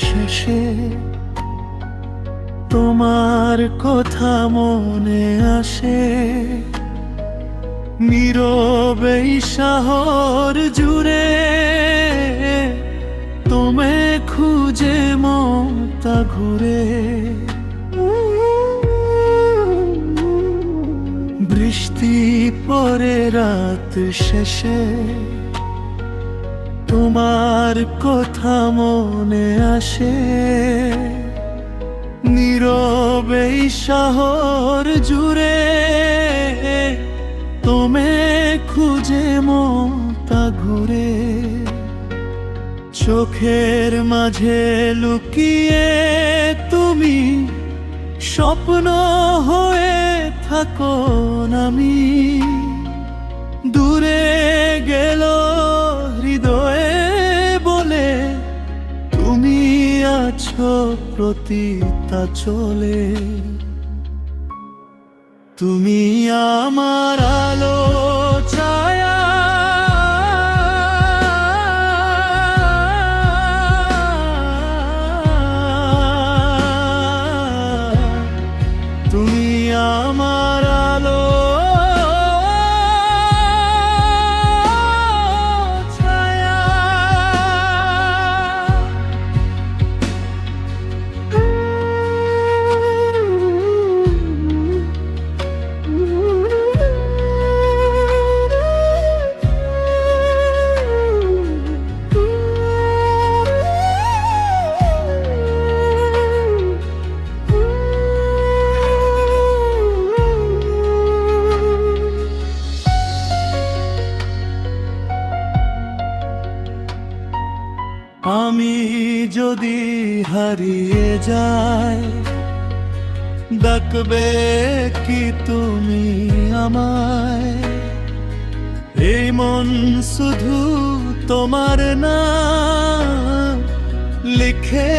শেষে তোমার কথা মনে আসে, নীরবে শহর জুড়ে তুমি খুঁজে মনটা ঘুরে। বৃষ্টি পরে রাত শেষে তোমার কথা মনে আসে, নীরবে শহর জুড়ে তুমি খুঁজে মনটা ঘুরে। চোখের মাঝে লুকিয়ে তুমি স্বপ্ন হয়ে থাকো, আমি দূরে গেল হৃদয়ে বলে তুমি আছো প্রতিটা চলে। তুমি আমার আলো ছায়া, তুমি আমার আলো ছায়া। আমি যদি হারিয়ে যাই, ডাকবে কি তুমি আমায়? এই মন শুধু তোমার নাম লিখে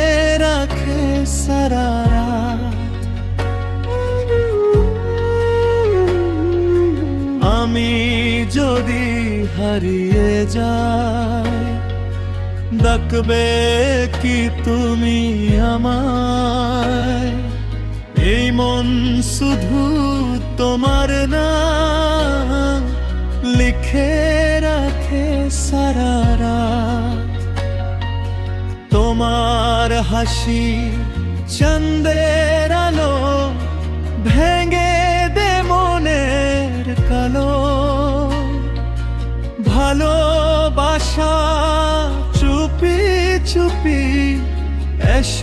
রাখে সারা রাত। আমি যদি হারিয়ে যাই, ডাকবে কি তুমি আমায়? এই মন শুধু তোমার নাম লিখে রাখে সারা রাত। তোমার হাসি চাঁদের আলো ভেঙে দে মনের কালো। ভালোবাসা চুপি চুপি এসো।